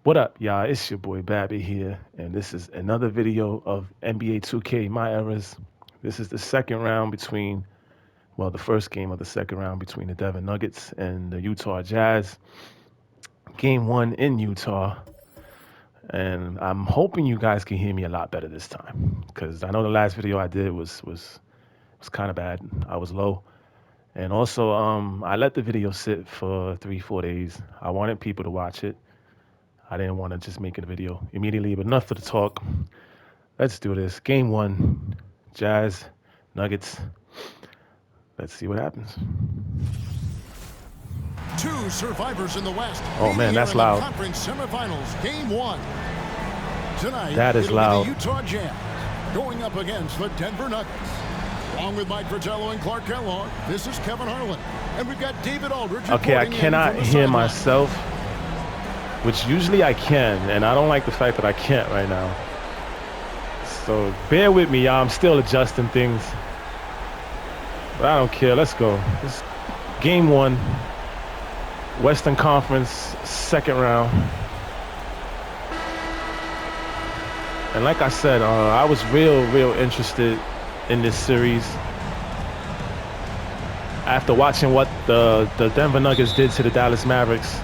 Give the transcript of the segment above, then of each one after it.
What up, y'all? It's your boy Babby here, and this is another video of NBA 2K My Errors. This is the second round between, well, the first game of the second round between the Denver Nuggets and the Utah Jazz. Game one in Utah, and I'm hoping you guys can hear me a lot better this time, because I know the last video I did was kind of bad. I was low, and also I let the video sit for 3-4 days. I wanted people to watch it. I didn't want to just make a video immediately, but enough of the talk. Let's do this. Game one, Jazz, Nuggets. Let's see what happens. Two survivors in the West. Oh man, that's loud. Conference semifinals, game one. Tonight, that is loud. The Utah Jazz going up against the Denver Nuggets. Along with Mike Fratello and Clark Kellogg, this is Kevin Harlan, and we've got David Aldridge. Okay, I cannot hear myself, which usually I can, and I don't like the fact that I can't right now. So bear with me, y'all. I'm still adjusting things, but I don't care. Let's go. This is game one, Western Conference, second round. And like I said, I was real interested in this series after watching what the Denver Nuggets did to the Dallas Mavericks.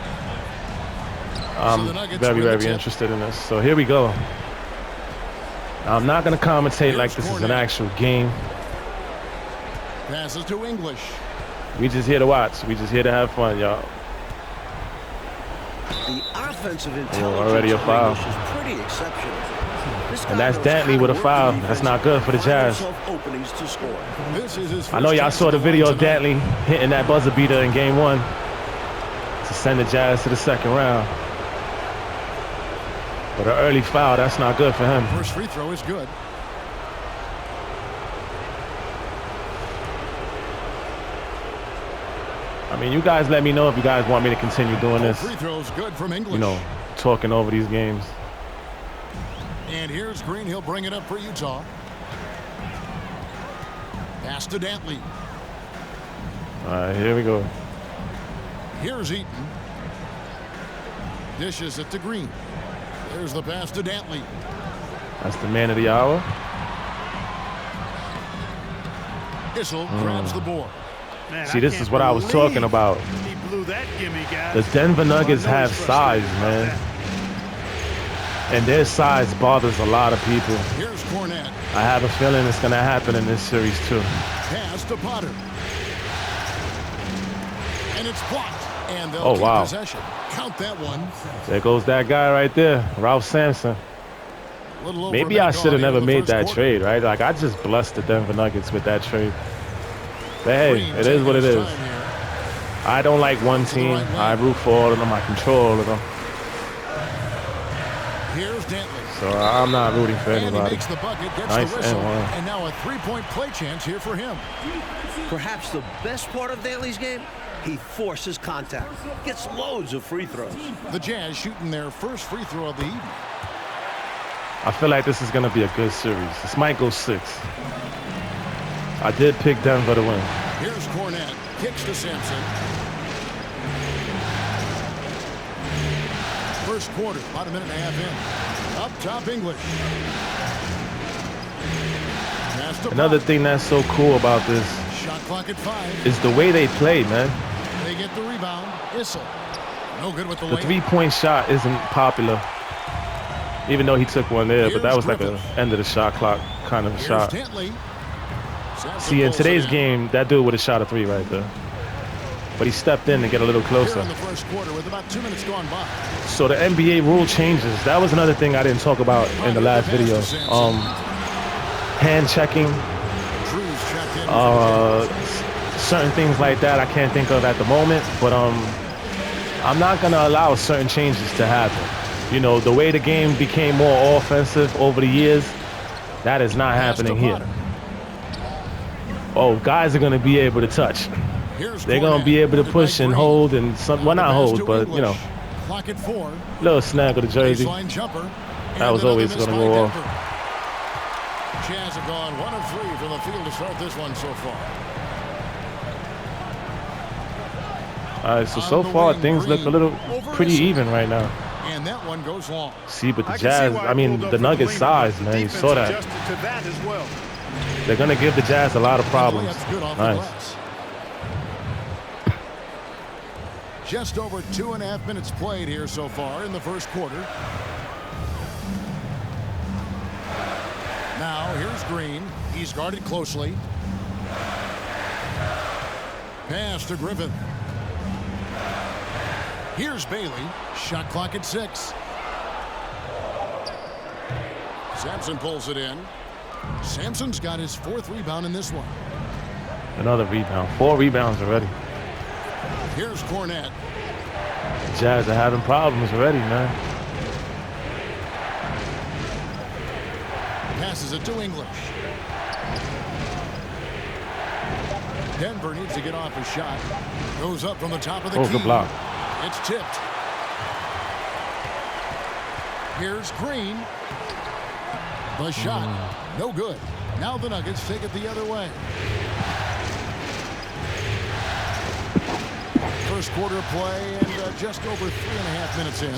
I'm very interested in this. So here we go. Now, I'm not going to commentate like this is an actual game. Passes to English. We just here to watch. We just here to have fun, y'all. The offensive intelligence already a foul. is pretty exceptional. And that's Dantley with a foul. That's not good for the Jazz. I know y'all saw the video of Dantley hitting that buzzer beater in game one to send the Jazz to the second round. But an early foul, that's not good for him. First free throw is good. I mean, you guys let me know if you guys want me to continue doing this. Free throws good from English. You know, talking over these games. And here's Green. He'll bring it up for Utah. Pass to Dantley. All right, here we go. Here's Eaton. Dishes it to Green. There's the pass to Dantley. That's the man of the hour. Issel grabs the board. Man, see, this is what I was talking about. The Denver Nuggets have size, man. And their size bothers a lot of people. Here's Cornette. I have a feeling it's going to happen in this series, too. Pass to Potter. And it's blocked. And oh, wow. Possession. Count that one. There goes that guy right there, Ralph Sampson. Maybe I should have never made that trade, right? Like, I just blessed the Denver Nuggets with that trade. But hey, it is what it is. I don't like one team. I root for all of them. I control all of them. Here's Dantley. So I'm not rooting for anybody. And he makes the bucket, gets nice the whistle, and and now a three-point play chance here for him. Perhaps the best part of Dantley's game, he forces contact, gets loads of free throws. The Jazz shooting their first free throw of the evening. I feel like this is going to be a good series. This might go 6. I did pick Denver to win. Here's Cornette. Kicks to Sampson. First quarter, about a minute and a half in. Up top, English. Another thing that's so cool about this shot clock at 5 is the way they play, man. They get the rebound. Issel. No good with the three-point shot isn't popular, even though he took one there, but that was like a end of the shot clock kind of shot. See, in today's game, that dude would have shot a 3 right there. But he stepped in to get a little closer. In the first quarter with about 2 minutes gone by. So the NBA rule changes. That was another thing I didn't talk about in the last video. Hand checking. Certain things like that I can't think of at the moment. But I'm not going to allow certain changes to happen. You know, the way the game became more offensive over the years, that is not happening here. Oh, guys are going to be able to touch. They're going to be able to push and hold and some, well, not hold, but, you know, little snag of the jersey. That was always going to go off. Jazz have gone 1 of 3 from the field to start this one so far. All right, so far things look a little pretty even right now. And that one goes long. See, but the Jazz, I mean, the Nuggets size, man, you saw that. To that as well. They're going to give the Jazz a lot of problems. Nice. Just over 2.5 minutes played here so far in the first quarter. Now, here's Green. He's guarded closely. Pass to Griffin. Here's Bailey. Shot clock at 6. Sampson pulls it in. Sampson's got his 4th rebound in this one. Another rebound. 4 rebounds already. Here's Cornette. The Jazz are having problems already, man. Passes it to English. Denver needs to get off a shot. Goes up from the top of the key. Good block. It's tipped. Here's Green. The shot, no good. Now the Nuggets take it the other way. First quarter play and just over 3.5 minutes in.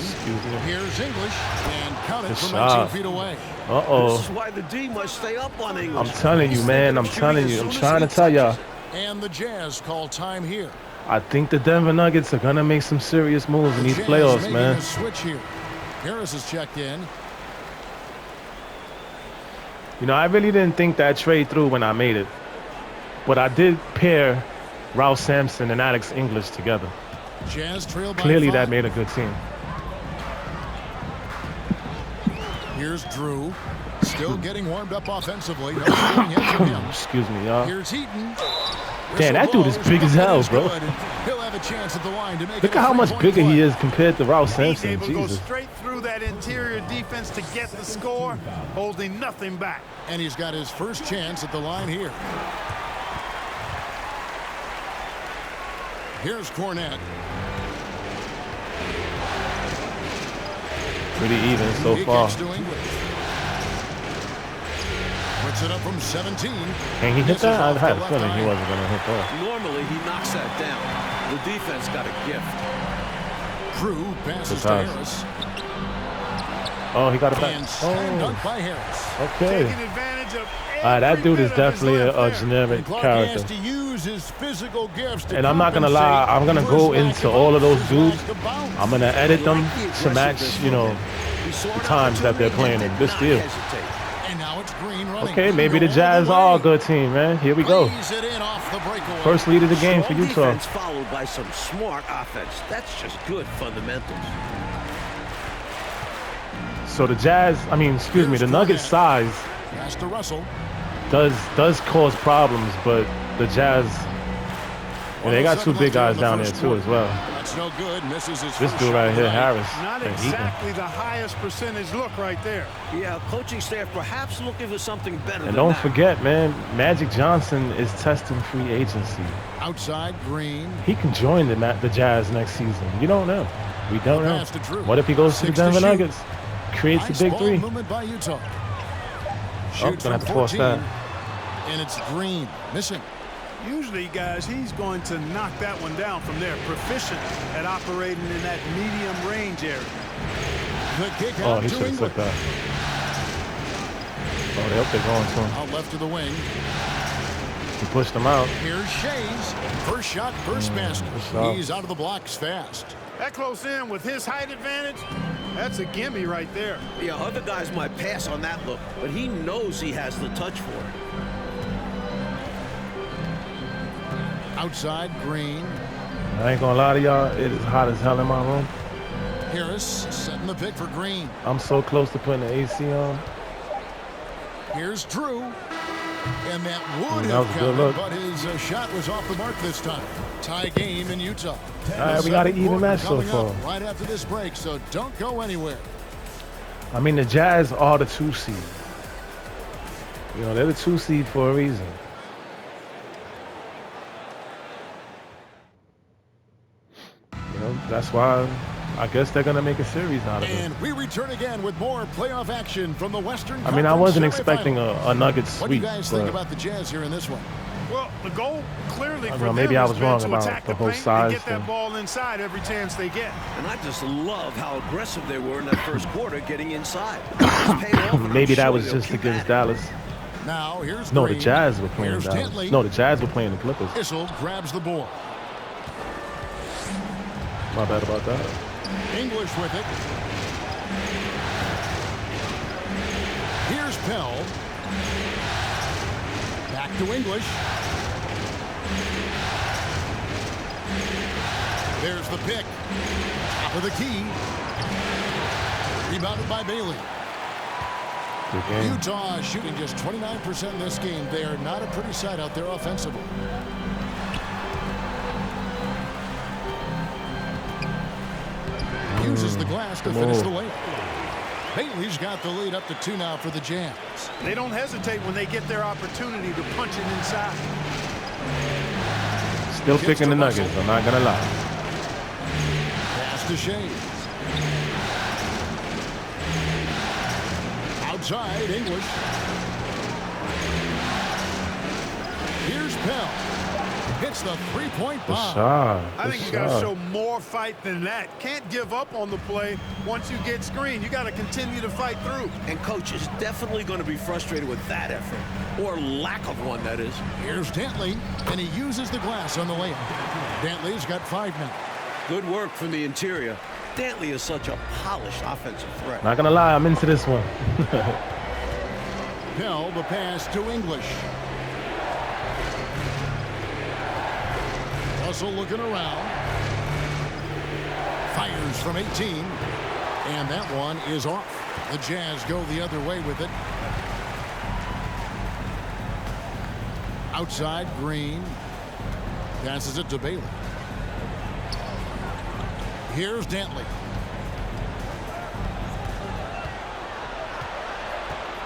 Here's English and counted from 19 feet away. This is why the D must stay up on English. I'm telling you, man. I'm telling you. I'm trying to tell y'all. And the Jazz call time here. I think the Denver Nuggets are going to make some serious moves in these playoffs, man. A switch here. Harris is checked in. You know, I really didn't think that trade through when I made it. But I did pair Ralph Sampson and Alex English together. Jazz trail by Clearly 5. that made a good team. Here's Drew. Still getting warmed up offensively. No excuse me, y'all. Here's Heaton. Damn, that dude is big as hell, bro. He'll have a chance at the line to make Look at how much bigger he is compared to Ralph Sampson. He's able to go Jesus. straight through that interior defense to get the score, holding nothing back. And he's got his first chance at the line here. Here's Cornette. Pretty even so far. Puts it up from 17. Can he hit that? I had a feeling he wasn't going to hit that. Normally he knocks that down. The defense got a gift. Drew passes to Harris. Oh, he got it back. And slam dunk by Harris. Okay. Taking advantage of that dude is definitely a generic character. Has to use his physical gifts to and I'm not going to lie, I'm going to go into all of those dudes. I'm going to edit them to match, you know, the times that they're playing in. This deal. And now it's Green running. Okay, maybe the Jazz are a good team, man. Here we go. First lead of the game for Utah. Defense followed by some smart offense. That's just good fundamentals. So the Jazz, the Nuggets size does cause problems, but the Jazz, they got 2 big guys down there too as well. That's no good. Misses his this dude right here, Harris. Not exactly the highest percentage look right there. Yeah, coaching staff perhaps looking for something better. And don't forget, man, Magic Johnson is testing free agency. Outside Green. He can join the Jazz next season. You don't know. We don't know. What if he goes to the Denver Nuggets? Creates a big 3. By Utah. Gonna have to force that. And it's Green missing. Usually, guys, he's going to knock that one down from there. Proficient at operating in that medium range area. The kick out he should have took that. Oh, they hope they're going to him. Out left to the wing. He pushed him out. Here's Shays. First shot, first basket. He's out of the blocks fast. That close in with his height advantage, that's a gimme right there. Yeah, other guys might pass on that look, but he knows he has the touch for it. Outside Green. I ain't gonna lie to y'all, it is hot as hell in my room. Harris setting the pick for Green. I'm so close to putting the AC on. Here's Drew. And that would have counted, but his shot was off the mark this time. Tie game in Utah. All right, we got an even match so far. Right after this break, so don't go anywhere. I mean, the Jazz are the 2 seed. You know, they're the 2 seed for a reason. You know, that's why I guess they're going to make a series out of it. And we return again with more playoff action from the Western I mean, I wasn't expecting a Nuggets sweep. What do you guys think about the Jazz here in this one? Well, the goal clearly for maybe them I has was been wrong to about attack the the whole paint size and get thing. that ball inside every chance they get. And I just love how aggressive they were in that first quarter getting inside. It's paid off, and Maybe I'm that sure was they'll just keep against at it. Dallas. Now here's No, Green. the Jazz were playing Here's Dallas. Dentley. No, the Jazz were playing the Clippers. Issel grabs the board. My bad about that. English with it. Here's Pell. Back to English. There's the pick. Top of the key. Rebounded by Bailey. Good game. Utah shooting just 29% in this game. They are not a pretty sight out there offensively. Uses the glass to finish the layup. Bailey's got the lead up to 2 now for the Jazz. They don't hesitate when they get their opportunity to punch it inside. Still picking the Nuggets, I'm not going to lie. Pass to Shea. Outside, English. Here's Pell. Hits the three-point bomb. Shot. I think you got to show more fight than that. Can't give up on the play once you get screened. You got to continue to fight through. And coach is definitely going to be frustrated with that effort, or lack of one, that is. Here's Dantley, and he uses the glass on the layup. Dantley's got 5 now. Good work from the interior. Dantley is such a polished offensive threat. Not going to lie, I'm into this one. Pell, the pass to English. Russell looking around. Fires from 18. And that one is off. The Jazz go the other way with it. Outside, Green. Passes it to Bailey. Here's Dantley.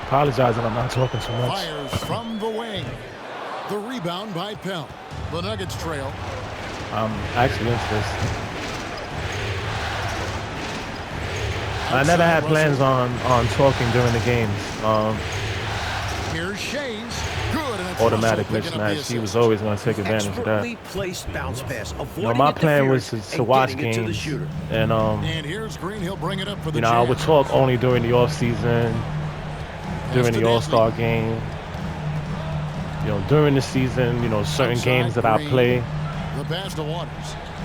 Apologizing, I'm not talking too much. Fires from the wing. The rebound by Pell. The Nuggets trail. I'm actually into this. I never had plans on talking during the games. Here's Shays. Good. And it's Automatic Russell picking up the mismatch. He was assist. always going to take advantage of that. Expertly placed bounce pass, avoiding You know, my plan was interference to and watch getting it to the games, shooter. and And here's Green. He'll bring it up for the you know, I would Jazz. talk only during the off season, during the All-Star game. You know, during the season, you know, certain Outside, games that I Green. play. The pass to Waters.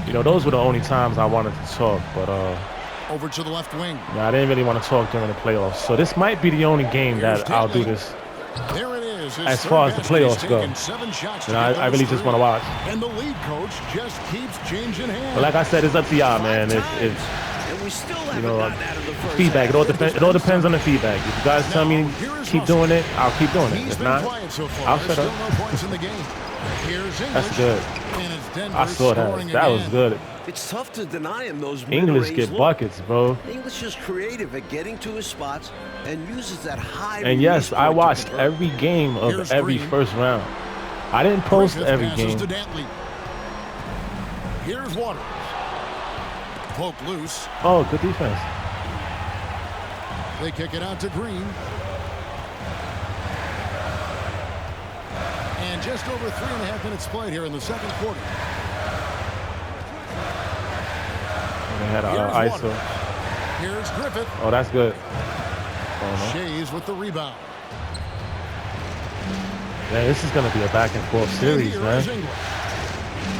You know, those were the only times I wanted to talk, but Over to the left wing. you know, I didn't really want to talk during the playoffs. So this might be the only game that I'll do this. There it is. His As third far as the basket. He's playoffs go. taken 7 shots You to know, get I really those just three. want to watch. And the lead coach just keeps changing hands. But like I said, it's up to y'all, man. If And we still haven't know, gotten out of the first feedback, half. it all depends on the feedback. If you guys tell me keep doing it, I'll keep doing it. He's If been not, quiet so far. I'll There's shut still up. no points in the game. Here's English. That's good. And it's Denver I saw that. scoring That was again. good. It's tough to deny him those English mid-range get looks. buckets, bro. English is creative at getting to his spots and uses that high And yes, release I point to watched convert. every game of Here's every Green. first round. I didn't post Griffith every passes game. to Dantley. Here's Waters. Poke loose. Oh, good defense. They kick it out to Green. And just over 3.5 minutes played here in the second quarter. They had Here's an ISO. Waters. Here's Griffith. Oh, that's good. Oh, no. Shays with the rebound. Man, this is going to be a back and forth series, Here man. is English.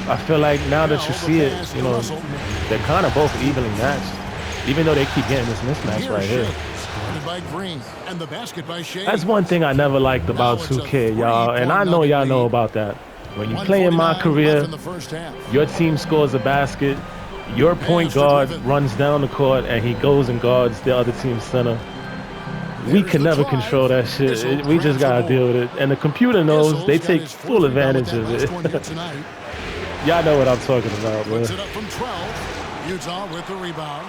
I feel like now that you Now the see pass it, to you know, Russell. they're kind of both evenly matched. Even though they keep getting this mismatch Here's right here. Shays. Guarded by Green. And the basket by Shays. That's one thing I never liked about Now it's a 2K, y'all. And I know 3-point y'all know lead. about that. When you play in my 1:49 career, left in the first half. your team scores a basket, your point Pass to guard Griffith. runs down the court, and he goes and guards the other team's center. We There's can the never drive. control that shit. Issel We just grabs the gotta ball. deal with it. And the computer knows. Issel's They got take his fourth full rebound advantage with that of last one here it. tonight. Y'all know what I'm talking about, Puts man. it up from 12. Utah with the rebound.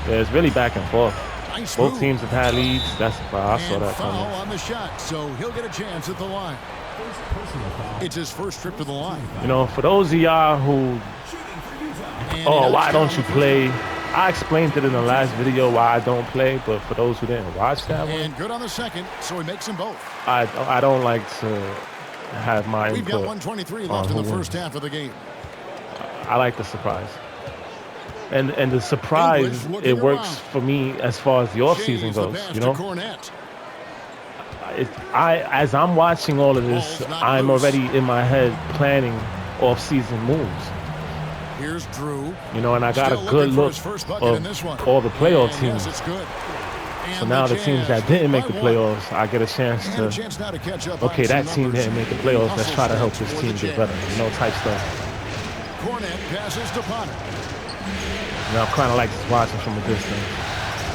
Yeah, it's really back and forth. Nice Both move. teams have had leads. That's why I saw And that foul coming. on the shot, so he'll get a chance at the line. It's his first trip to the line. You know, for those of y'all who, And oh, he why knocks don't down you the play I explained it in the last video why I don't play, but for those who didn't watch that one, And good on the second, so he makes them both. I don't like to have my We've got input 123 on left in who the first wins. half of the game. I like the surprise. And the surprise, English looking it works around. for me as far as the offseason Shays the goes, pass you to know? Cornette. As I'm watching all of this, Ball's not I'm loose. already in my head planning off-season moves. Here's Drew. You know, and I got Still a good looking for look his first bucket in this of one. all the playoff And teams. Yes, it's good. So And now the teams that Jazz didn't make by the one. playoffs, I get a chance And a to, chance now to catch up okay, on that some team numbers. didn't make the playoffs. Let's try to help this Hustle team stats get for the better, you know, type stuff. Cornette passes to Potter. You know, I'm kind of like just watching from a distance.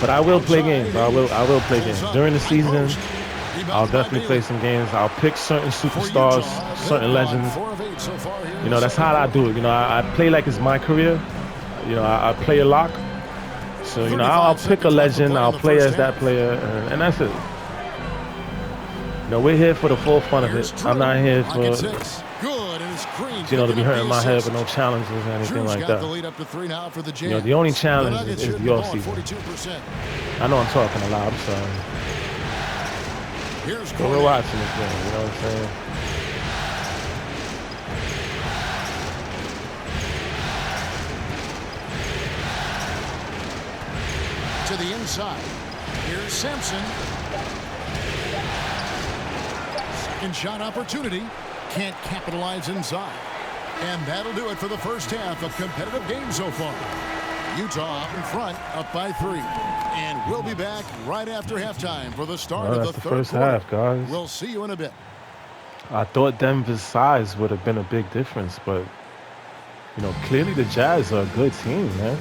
But I will play games. I will play games. During the season, I'll definitely play some games. I'll pick certain superstars, certain legends. You know, that's how I do it. You know, I play like it's my career. You know, I play a lock. So, you know, I'll pick a legend. I'll play as that player. And that's it. You know, we're here for the full fun of it. I'm not here for, you know, to be hurting my head with no challenges or anything like that. You know, the only challenge is the offseason. I know I'm talking a lot. I'm sorry. But we're watching this game, you know what I'm saying? To the inside. Here's Sampson. Second shot opportunity. Can't capitalize inside. And that'll do it for the first half of competitive game so far. Utah up in front, up by 3. And we'll be back right after halftime for the start of the third first quarter. half, guys. We'll see you in a bit. I thought Denver's size would have been a big difference, but, you know, clearly the Jazz are a good team, man.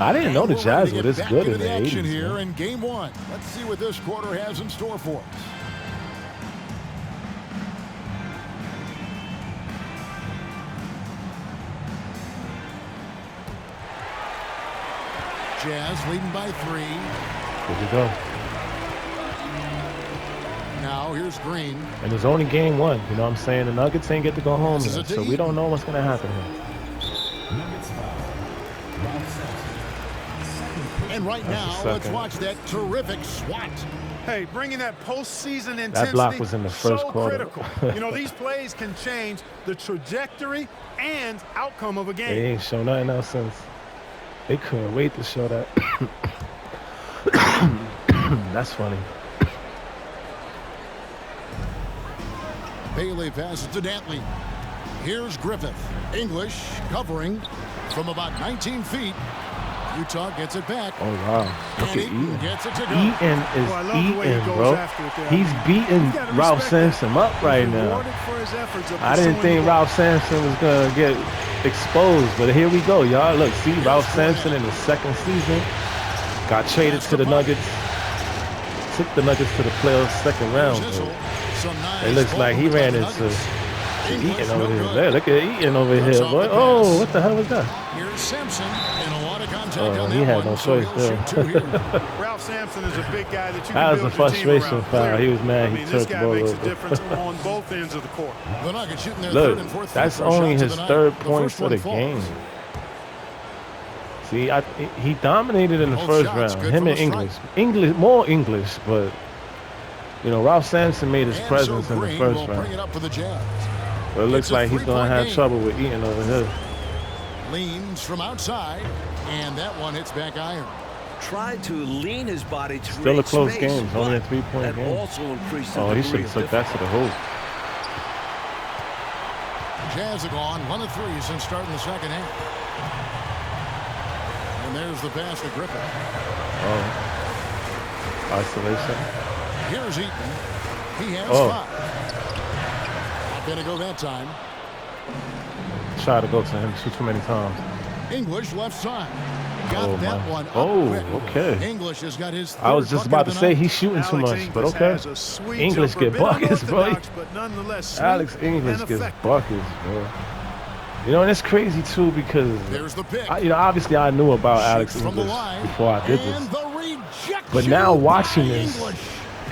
I didn't know the We're ready Jazz to were get this back good into in the the action 80s. here Man. in game 1. Let's see what this quarter has in store for us. Jazz leading by 3. There you go. Now here's Green. And there's only game 1, you know what I'm saying? The Nuggets ain't get to go home This is yet, a so D. we don't know what's going to happen here. And right now, let's second. watch that terrific swat. Hey, bringing that postseason intensity, That block was in the first so quarter. critical. You know, these plays can change the trajectory and outcome of a game. They ain't shown nothing else since. They couldn't wait to show that. That's funny. Bailey passes to Dantley. Here's Griffith. English covering from about 19 feet. Utah gets it back. Oh, wow. Look And at Eaton Eaton. gets it to go. Eaton Well, I love is the way he eating, goes bro. after it there. He's beating You gotta Ralph respect Sampson up that. right He's now. rewarded for his efforts of I didn't pursuing think the Ralph Sampson was going to get exposed, but here we go, y'all. Look, see, Ralph Sampson in the second season got traded to the Nuggets, took the Nuggets to the playoffs second round. But it looks like he ran into Eaton over here. Man, look at Eaton over here, boy. Oh, what the hell was that? Here's Simpson and a lot of contact on He that had one, no so choice he'll there. shoot 2 here. Ralph Sampson is a big guy that you That can was a build your team frustration around, foul. clearly. He was mad. I He mean, turned this the guy ball makes a over. difference on both ends of the court. The Nuggets shooting their Look, third and fourth that's free throw only shots his of the night. third The points first of the one game. falls. See, he dominated in the Both first shots round. good Him from and the strike. English, more English, but you know, Ralph Sampson made his And presence so in the Green first will bring round. it up for the Jazz. But it looks It's a like he's gonna 3-point have game. trouble with Eaton over here. Leans from outside, and that one hits back iron. Tried to lean his body to Still a create close space, game. It's only a but 3-point that game. also increased the Oh, he degree should have of took that to the hoop. Jazz have gone 1 of 3 since starting the second half. And there's the pass to Griffin. Oh, isolation. Here's Eaton. He has 5. Not going to go that time. Try to go to him too many times. English left side. Got Oh, that my. one up Oh, quick. okay. English has got his I was third just bucket about to of the say night. he's shooting too Alex much, but English okay. has a sweet English jumper, get bit buckets, bro. unorthodox, but nonetheless sweet Alex English and gets effective. buckets, bro. You know, and it's crazy too because There's the pick. you know, obviously I knew about Alex Shoots from the English line. before I did And this, the rejection but now watching by this English.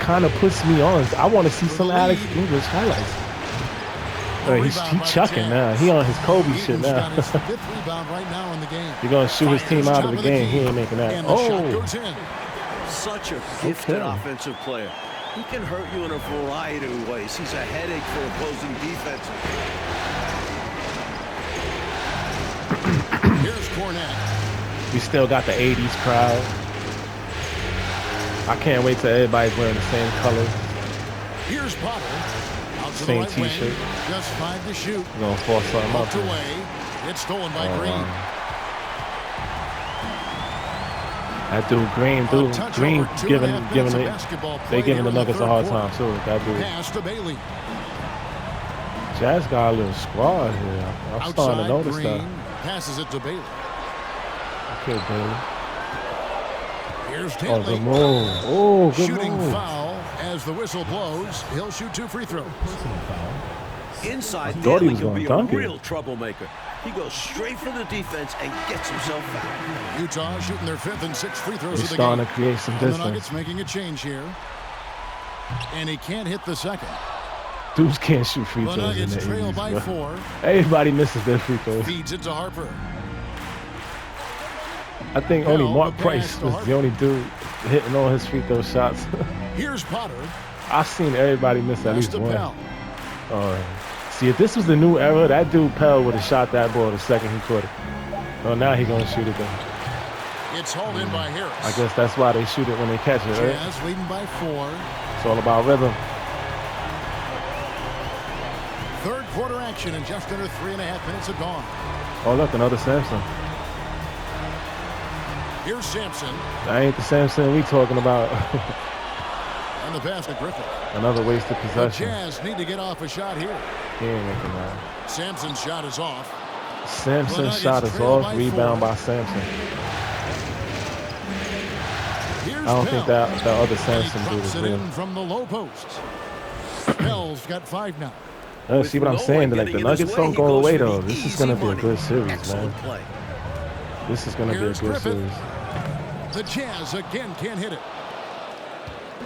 kind of puts me on. I want to see For some the Alex lead. English highlights. He's chucking now. He on his Kobe shit now. Got his 5th rebound right now in the game. He's gonna shoot his team out of the game. He ain't making that. And the shot goes in. Such a gifted offensive player. He can hurt you in a variety of ways. He's a headache for opposing defenses. Here's Cornette. We still got the 80s crowd. I can't wait till everybody's wearing the same colors. Here's Potter. Out to Same the right t-shirt. wing. Just 5 to shoot. We're gonna force something up. Bumped away. It's stolen by Green. That dude Green, they giving the Nuggets a hard time too. That dude. Pass to Bailey. Jazz got a little squad here. I'm starting to notice Green that. passes it to Bailey. Okay, Bailey. Here's Oh, Taylor. good move. Oh, good Shooting move. foul as the whistle blows. He'll shoot 2 free throws. Inside, thought he Daly was can gonna be a dunk it. real troublemaker. He goes straight for the defense and gets himself fouled. Utah shooting their 5th and 6th free throws They're of the starting game. to create some And the distance. Nuggets making a change here. And he can't hit the second. Dudes can't shoot free The throws in Nuggets the trail 80s, by bro. 4. Everybody misses their free throws. Feeds it to Harper. I think only Bell, Mark the Price pass to was Harper. the only dude hitting all his free throw shots. Here's Potter. I've seen everybody miss at Pass least to one. Pell. See, if this was the new era, that dude Pell would have shot that ball the second he caught it. Oh, now he gonna shoot it though. It's hauled in by Harris. I guess that's why they shoot it when they catch it, right? Jazz leading by 4. It's all about rhythm. Third quarter action in just under 3.5 minutes have gone. Oh, look, another Samson. Here's Sampson. That ain't the Samson we talking about. And the pass to Griffin. Another wasted The possession. Jazz need to get off a shot here. He ain't making that. Sampson's shot is off. Samson's shot is off. Rebound by Samson. Here's I don't think Pell. that other And he Samson dude drops is it real. in from the low post. Pell's got 5 now. See what I'm With no saying? one Like the getting in his Nuggets way, don't he go goes away for though. the This is easy gonna be a money. good series, man. Excellent play. This is gonna be a Here's good Griffin. series. The Jazz again can't hit it.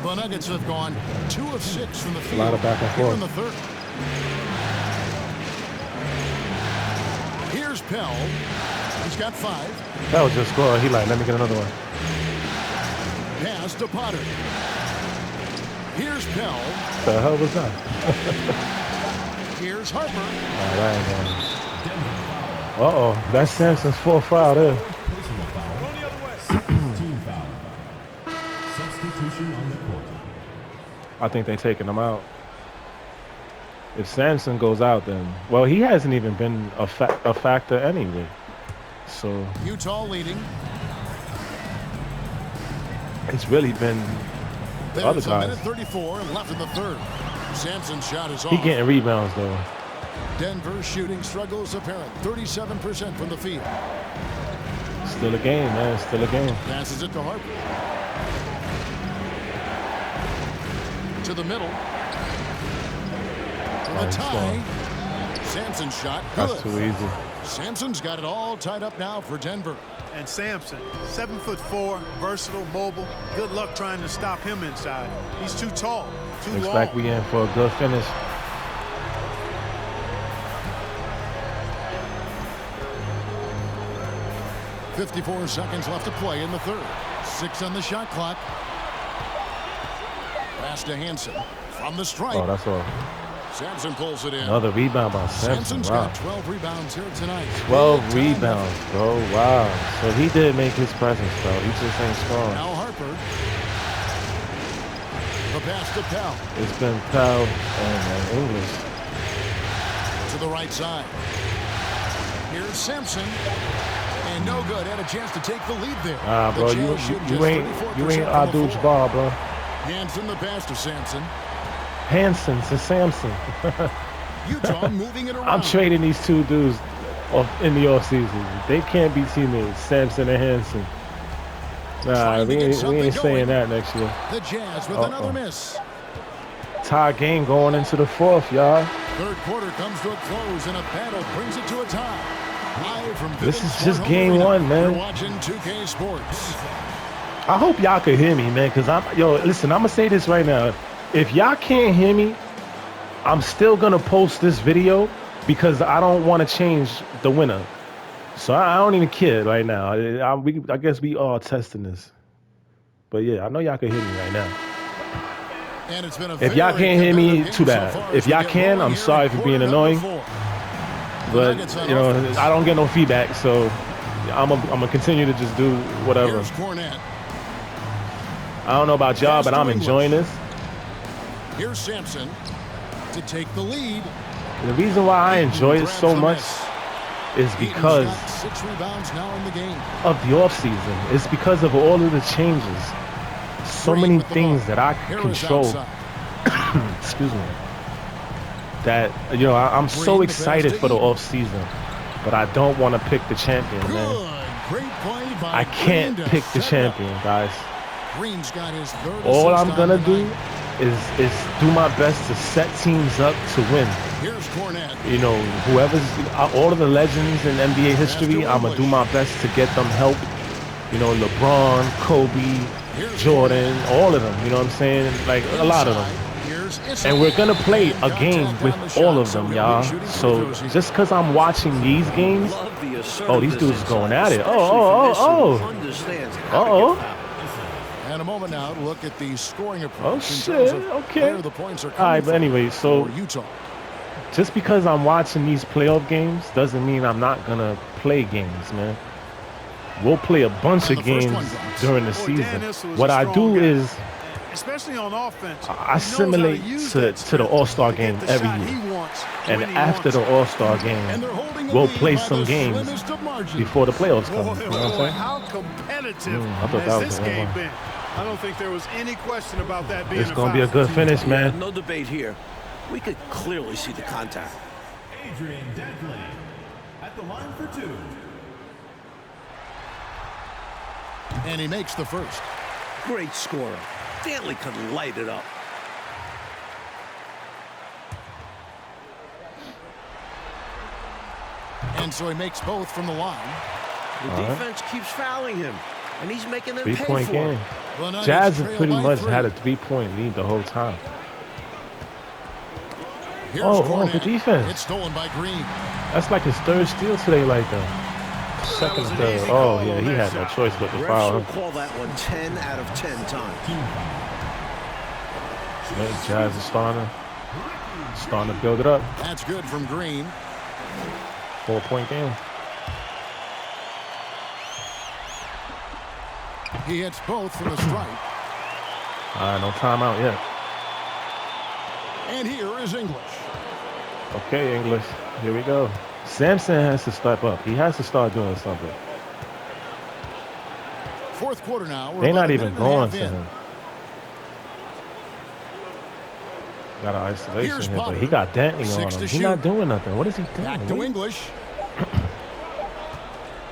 The Nuggets have gone 2 of 6 from the field. lot of back and here forth. in the third. Here's Pell. He's got 5. That was just score. He like, let me get another one. Pass to Potter. Here's Pell. The hell was that? Here's Harper. Oh, that ain't going. Uh-oh, that's Samson's 4th foul there. I think they're taking him out. If Samson goes out, then well, he hasn't even been a factor anyway. So Utah leading. it's really been the other There's a minute guys. 34 left in the third. Sampson's shot is off. He getting rebounds though. Denver shooting struggles apparent. 37% from the field. Still a game, man. Still a game. Passes it to Harper. To the middle. For the he's tie. Sampson's shot. That's Good. too easy. Sampson's got it all tied up now for Denver. And Sampson, 7'4", versatile, mobile. Good luck trying to stop him inside. He's too tall, too Looks long. like we in for a good finish. .54 seconds left to play in the third. 6 on the shot clock. Pass to Hansen from the stripe. Oh, that's all. Sampson pulls it in. Another rebound by Samson. Sampson's Wow. got 12 rebounds here tonight. 12 Big time rebounds, bro. Wow. So he did make his presence, bro. He just ain't scoring. Al Harper. The pass to Pell. It's been Pell and English. To the right side. Here's Sampson. And no good. Had a chance to take the lead there. Nah, The bro, Jazz you shoot ain't just 34% our from the dude's floor. ball, bro. Hansen the pass to Sampson. Hansen to Samson. Utah moving it around. I'm trading these two dudes in the offseason. They can't be teammates, Samson and Hansen. Nah, Trying to we get ain't something saying going. that next year. The Jazz with another miss. Tie game going into the fourth, y'all. Third quarter comes to a close and a battle brings it to a tie. Live from This Vivint is just Smart game Arena. one, man. You're watching 2K Sports. I hope y'all could hear me, man, because listen, I'm going to say this right now. If y'all can't hear me, I'm still gonna post this video because I don't want to change the winner. So I don't even care right now. I guess we all testing this. But yeah, I know y'all can hear me right now. And it's been a If y'all can't hear me, too bad. If y'all can, I'm sorry for being annoying. But, you know, I don't get no feedback, so I'm gonna continue to just do whatever. I don't know about y'all, but I'm enjoying this. Here's Sampson to take the lead. The reason why I enjoy it so much is because of the offseason. It's because of all of the changes. So many things that I control. Excuse me. That, you know, I'm so excited for the offseason, but I don't want to pick the champion, man. I can't pick the champion, guys. All I'm gonna do is do my best to set teams up to win. You know, whoever's all of the legends in NBA history, I'm gonna do my best to get them help. You know, LeBron, Kobe, Jordan, all of them. You know what I'm saying? Like a lot of them. And we're gonna play a game with all of them, y'all. So just because I'm watching these games, oh, these dudes going at it. Oh. And a moment now to look at the scoring approach. Oh shit, okay. The points are all right, but anyway, so Utah. Just because I'm watching these playoff games doesn't mean I'm not gonna play games, man. We'll play a bunch of games during the season. What I do is, especially on offense, I simulate to the All-Star game every year. And after the All-Star game, we'll play some games before the playoffs come. You know what I'm saying? How competitive I thought that was this game been? I don't think there was any question about that being It's going to be a good finish, man. No debate here. We could clearly see the contact. Adrian Dantley at the line for two. And he makes the first. Great scorer. Dantley could light it up. And so he makes both from the line. The defense keeps fouling him, and he's making them pay for Three-point game. It. Jazz have pretty much had a three-point lead the whole time. Oh, the defense. It's stolen by Green. That's like his third steal today, like that. Second, third. Oh, yeah, he had no choice but to foul him. Call that one 10 out of 10 times. Jazz is starting to build it up. That's good from Green. 4-point game. He hits both from the stripe. No timeout yet. And here is English. Okay, English. Here we go. Sampson has to step up. He has to start doing something. Fourth quarter now. They're not even going to him. Got an isolation here, but he got Dantley on him. He's not doing nothing. What is he doing? Back to English.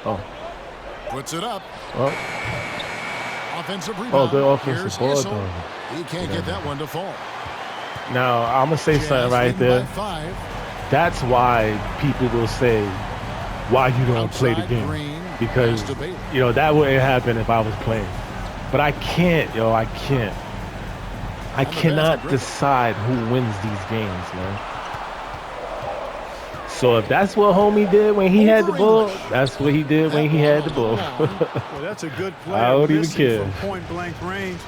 Oh. Puts it up. Oh. Offensive rebound. Oh, good offensive board, though. He can't get that one to fall. Now, I'm going to say something right there. That's why people will say, why you don't play the game. Because, you know, that wouldn't happen if I was playing. But I can't, yo. I can't. I cannot decide who wins these games, man. So if that's what homie did when he had the ball, that's what he did when he had the ball. Well, that's a good play. I don't even care. From point blank range.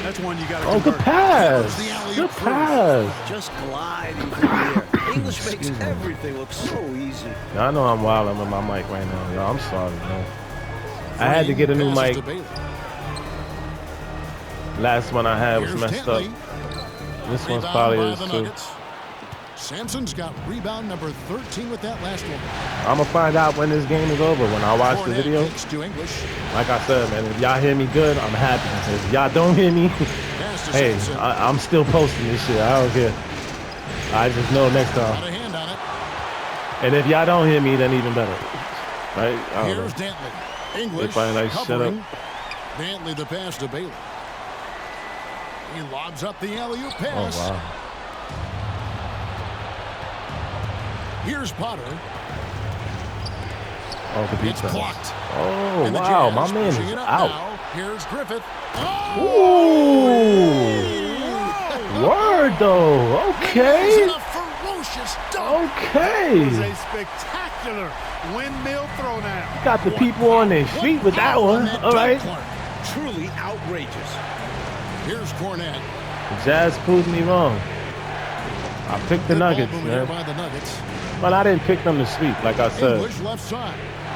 That's one you got to Oh, good pass. Good pass. Just gliding through the air. English makes everything look so easy. I know I'm wilding with my mic right now, yo. I'm sorry, man. I had to get a new mic. Last one I had was messed up. This one's probably is too. Sampson's got rebound number 13 with that last one. I'm going to find out when this game is over, when I watch the video. Like I said, man, if y'all hear me good, I'm happy. If y'all don't hear me, hey, I'm still posting this shit. I don't care. I just know next time. And if y'all don't hear me, then even better. Right? I don't Here's know. Dantley. English probably like, shut up. Dantley the pass to Bailey. He lobs up the alley-oop pass. Oh, wow. Here's Potter. Oh, the beat. It's blocked. Oh, wow. My man is out. Now. Here's Griffith. Ooh. Word, though. Okay. That was Okay. a spectacular windmill throwdown. Got the people on their feet with that one. All right. Truly outrageous. Here's Cornette. The Jazz proved me wrong. I picked the Good ball Nuggets, movement here man. by the Nuggets. But I didn't pick them to sweep, like I said. English left side.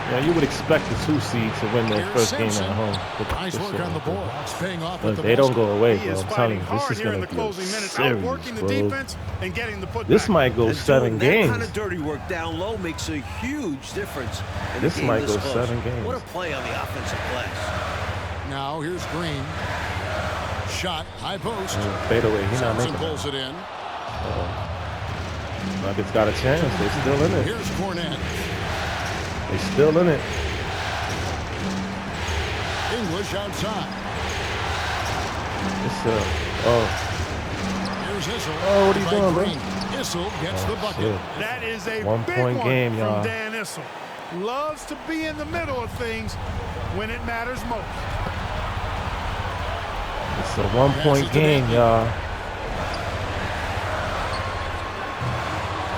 You know, you would expect the 2 seed to win their Here's first game Simpson. at home. But Nice this work shit on the ain't good. boards. Paying off Look, with the they don't basket. go away, He bro. is I'm telling fighting you, this hard is here in gonna the be a closing minutes, series, outworking the bro. defense and getting the putback. This might go And 7 doing that games. kind of dirty work down low makes a huge difference. In This a game might this go close. 7 games. What a play on the offensive glass. Now here's Green. Shot, high post. Fade away. He's not Simpson making pulls it. it in. Nuggets got a chance. They still in it. Here's Cornette. They still in it. English outside. It's Here's Issel. Oh, what are you by doing, bro? Green. Issel gets the bucket. shit. That is a 1 big point one game, from y'all. Dan Issel. Loves to be in the middle of things when it matters most. It's a 1 point game, y'all.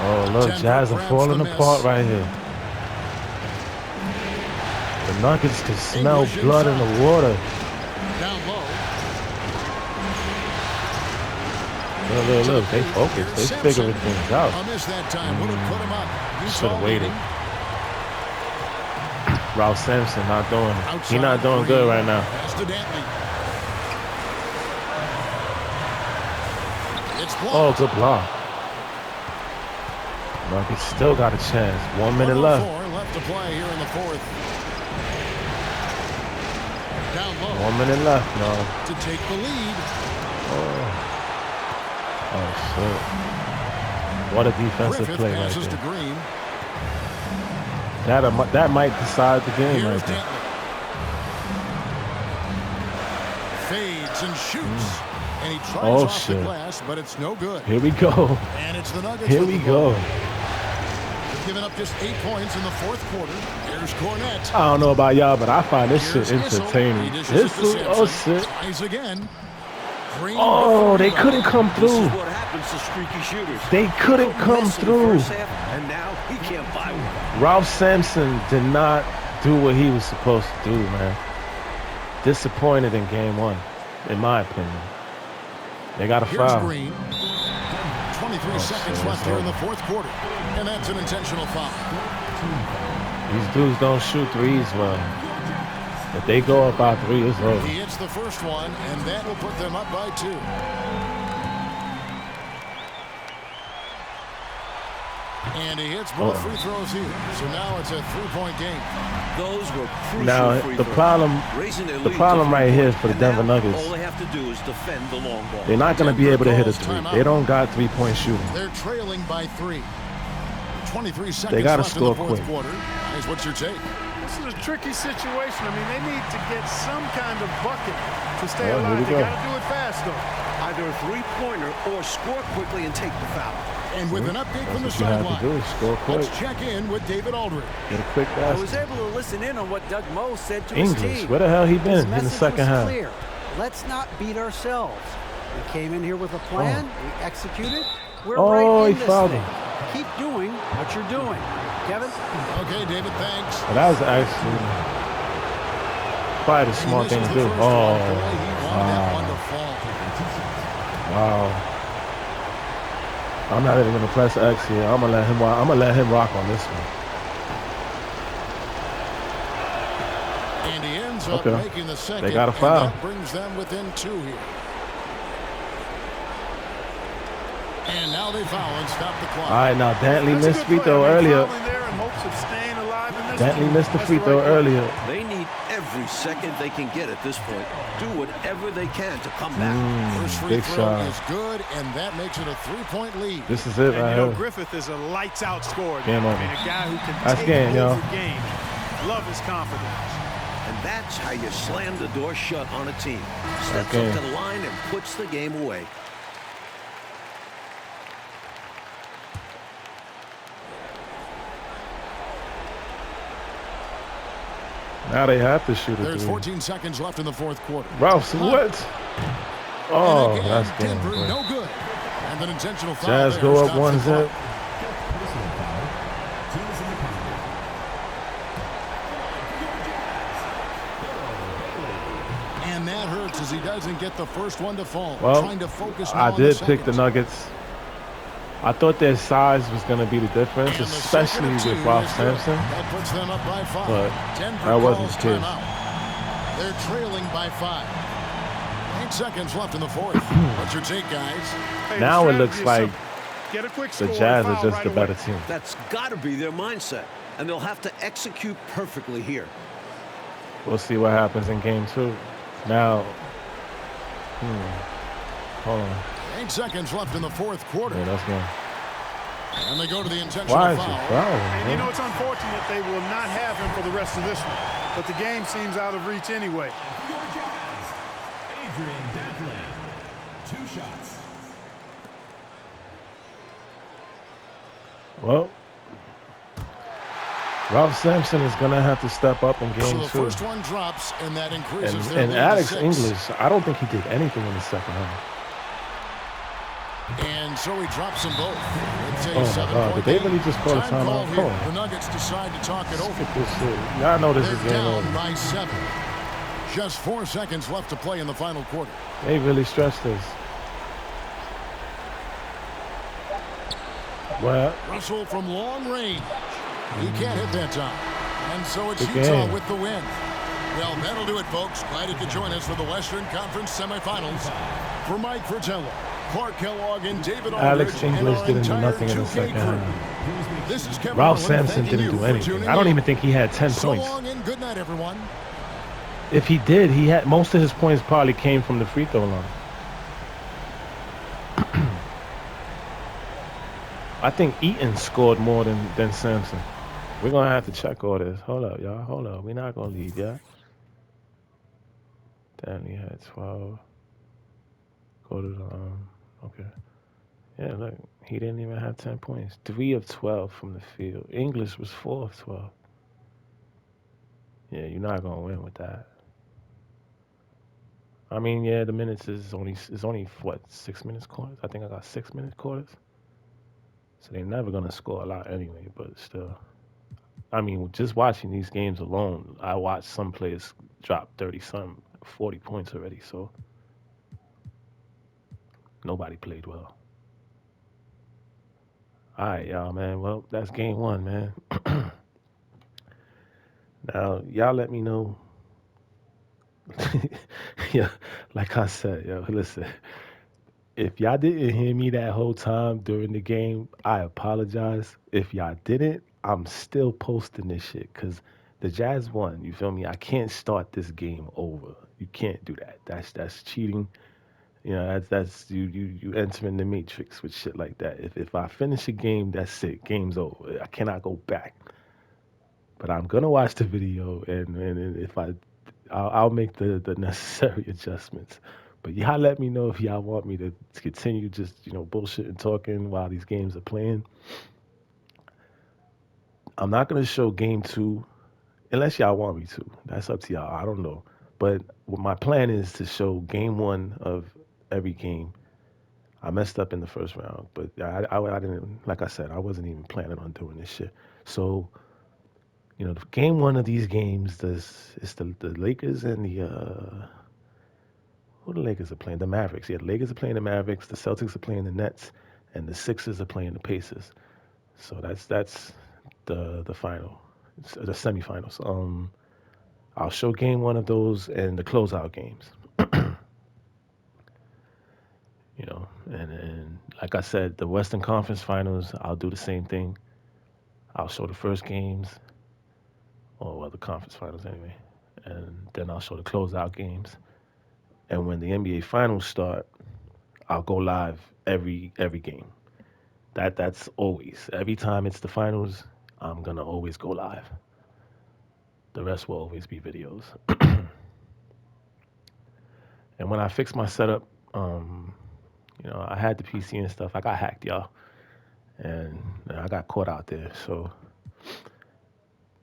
Oh, look, Denver Jazz are grabs falling the miss. apart right here. The Nuggets can smell English blood in inside. the water. Down low. Look, they focused. Here's They Simpson. figuring things out. A miss that time. Would have put him up. Should have Utah waited. leading. Ralph Sampson not doing it. Outside He's not doing good Green. right now. Pass to Dantley. It's blocked. Oh, good block. Nuggets still got a chance. 1 minute left. 1:04 left to play here in the fourth. Down low 1 minute left, no. to take the lead. Oh, shit. What a defensive Griffith play right passes to there. Green. That might decide the game Here's right there. Dantley. Fades and shoots. And he tries Oh, off shit. the glass, but it's no good. Here we go. And it's the Nuggets. Here with we the ball. go. They've given up just 8 points in the fourth quarter. Here's Cornette. I don't know about y'all, but I find this shit Here's Issel. entertaining. He dishes it to Issel, oh Simpson. shit. Tries again. Green Oh, with the they rebound. couldn't come This is through. what happens to streaky shooters. They couldn't come Miss in the through. first half, and now he can't buy one. Ralph Sampson did not do what he was supposed to do, man. Disappointed in game 1, in my opinion. They got a Here's foul. Green. 23 seconds shit, left it's here in over. the fourth quarter. And that's an intentional foul. These dudes don't shoot threes well. If they go up by 3, it's over. He hits the first one, and that will put them up by 2. And he hits both free throws here. So now it's a 3-point game. Those were crucial Now free the throws. problem, Raising their the lead problem to right 3 here points. for the And Denver now, Nuggets, all they have to do is defend the long ball. they're not going to be able to hit a Denver 3. calls They timeout. don't got 3-point shooting. They're trailing by 3. 23 seconds gotta left score in the fourth quick. quarter. Guys, what's your take? This is a tricky situation. I mean, they need to get some kind of bucket to stay Well, here alive. we They go. got to do it fast, though. Either a three-pointer or score quickly and take the foul. And with an update from the That's what you have to do, sideline, is score quick. let's check in with David Aldridge. Get a quick I was basket. able to listen in on what Doug Moe said to his English, team. where the hell he His been in the message second was half? clear. Let's not beat ourselves. We came in here with a plan. We executed. We're Oh, right he in this fouled thing. him. Keep doing what you're doing. Kevin? Okay, David, thanks. Well, that was actually probably the smart thing to do. Oh, wow. Wow. I'm not even gonna press X here. I'm gonna let him rock on this one. And he ends up Okay. making the second. They got a and foul. that brings them within 2 here. And now they foul and stop the clock. All right, now Dantley That's a missed good free play. throw I mean, earlier. fouling there in hopes of staying alive in this Dantley one. missed the That's free the throw right play. earlier. They need every second they can get at this point. Do whatever they can to come back. First free Big throw shot. is good, and that makes it a 3-point lead. This is it And right you know, here. Griffith is a lights-out scorer. Game I over. mean, a guy who can That's take game, over yo. games. Love his confidence. And that's how you slam the door shut on a team. Steps Okay. up to the line and puts the game away. Now they have to shoot a There's 3. 14 seconds left in the fourth quarter. Ralph, what? Oh, And again, that's game. Denver, bro. no good. And an intentional foul Jazz there go up stops the 1 clock. zip. that hurts as he doesn't get the first one to fall. Well, Trying to focus now I on the did pick the seconds. Nuggets. I thought their size was going to be the difference, And the especially second of with two Ralph is good. Sampson. That puts them up by 5. But Denver that wasn't calls the case. timeout. They're trailing by 5. 8 seconds left in the fourth. What's your take, guys? Hey, Now the it looks strategy is like simple. Get a quick the score Jazz and are foul just right the away. better team. That's got to be their mindset, and they'll have to execute perfectly here. We'll see what happens in game 2. Now, hold on. 8 seconds left in the fourth quarter. Yeah, that's good. And they go to the intentional Why is foul. it foul? And you know, it's unfortunate they will not have him for the rest of this one. But the game seems out of reach anyway. Your Jazz, Adrian Dantley. 2 shots. Well, Ralph Sampson is going to have to step up in So game the 2. first one drops, and that increases their And lead to Alex 6. English, I don't think he did anything in the second half. And so he drops them both. It's a Oh, my 7-point God. Did they game. really just call a Time call timeout? here. Come on. The Nuggets decide to talk it over. Look at this shit. Y'all know this is They're game down over. by 7. Just 4 seconds left to play in the final quarter. They really stretched this. Well, Russell from long range. He can't hit that time. And so it's Good Utah game. with the win. Well, that'll do it, folks. Glad you could join us for the Western Conference semifinals. For Mike Fratello, Clark Kellogg, and David Alex Aldridge, and English our didn't do entire nothing in the 2K second crew. half. This is Kevin Ralph Harlan Sampson thanking didn't you do for anything. tuning I don't in. even think he had 10 So points. long and good night, everyone. If he did, he had most of his points probably came from the free throw line. I think Eaton scored more than Sampson. We're gonna have to check all this. Hold up, y'all. Hold up. We're not gonna leave, yeah. Danny had 12. Go to the okay. Yeah, look, he didn't even have 10 points. 3 of 12 from the field. English was 4 of 12. Yeah, you're not gonna win with that. I mean, yeah, the minutes is only what 6 minutes quarters. I think I got 6 minutes quarters. So they're never gonna score a lot anyway. But still, I mean, just watching these games alone, I watched some players drop 30-some, 40 points already. So nobody played well. All right, y'all, man. Well, that's game 1, man. Now, y'all let me know. Yeah, like I said, yo, listen. If y'all didn't hear me that whole time during the game, I apologize. If y'all didn't, I'm still posting this shit because the Jazz won. You feel me? I can't start this game over. You can't do that. That's cheating. You know, that's you entering the matrix with shit like that. If I finish a game, that's it. Game's over. I cannot go back. But I'm gonna watch the video, and if I'll make the necessary adjustments. But y'all let me know if y'all want me to continue just bullshit and talking while these games are playing. I'm not gonna show game 2 unless y'all want me to. That's up to y'all. I don't know. But what my plan is to show game 1 of every game. I messed up in the first round, but I didn't. Like I said, I wasn't even planning on doing this shit. So. The game 1 of these games it's the Lakers and the who the Lakers are playing? The Mavericks. Yeah, the Lakers are playing the Mavericks, the Celtics are playing the Nets, and the Sixers are playing the Pacers. So that's the final. It's the semifinals. I'll show game 1 of those and the closeout games. And like I said, the Western Conference Finals, I'll do the same thing. I'll show the first games. Or the conference finals anyway. And then I'll show the closeout games. And when the NBA finals start, I'll go live every game. That's always. Every time it's the finals, I'm gonna always go live. The rest will always be videos. And when I fix my setup, I had the PC and stuff. I got hacked, y'all. And I got caught out there. So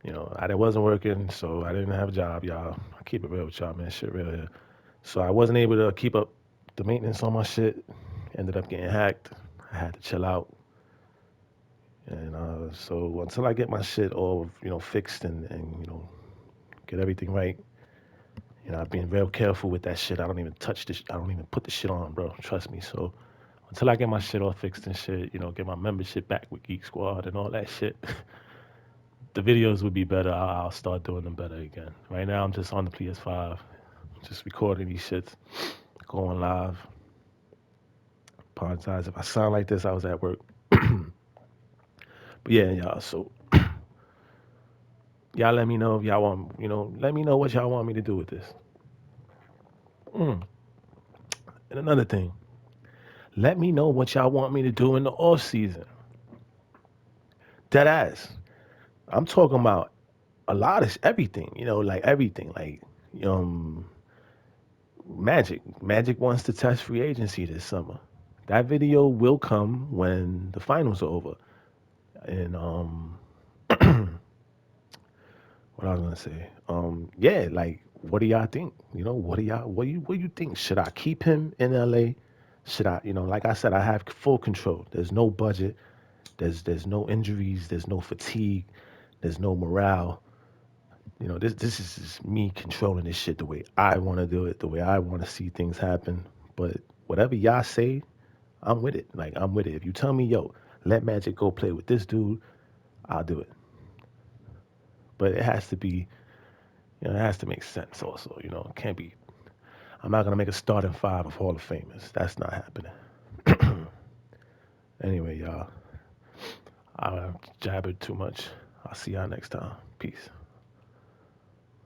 it wasn't working, so I didn't have a job, y'all. I keep it real with y'all, man. Shit real here. So I wasn't able to keep up the maintenance on my shit. Ended up getting hacked. I had to chill out. And so until I get my shit all, fixed and get everything right, You know, I've been real careful with that shit. I don't even touch this. I don't even put the shit on, bro. Trust me. So until I get my shit all fixed and shit, you know, get my membership back with Geek Squad and all that shit, the videos would be better. I'll start doing them better again. Right now, I'm just on the PS5, just recording these shits, going live. Apologize if I sound like this. I was at work. But yeah, y'all. So y'all let me know if y'all want, you know, let me know what y'all want me to do with this. And another thing, let me know what y'all want me to do in the off season. Dead ass. I'm talking about a lot of everything, you know, like everything. Like, Magic. Magic wants to test free agency this summer. That video will come when the finals are over. And what I was gonna say, yeah, like, what do y'all think? You know, what do you think? Should I keep him in LA? Should I, you know, like I said, I have full control. There's no budget. There's no injuries. There's no fatigue. There's no morale. You know, this is just me controlling this shit the way I want to do it, the way I want to see things happen. But whatever y'all say, I'm with it. Like, I'm with it. If you tell me, yo, let Magic go play with this dude, I'll do it. But it has to be, you know, it has to make sense also. You know, it can't be, I'm not going to make a starting five of Hall of Famers. That's not happening. Anyway, y'all, I jabbered too much. I'll see y'all next time. Peace.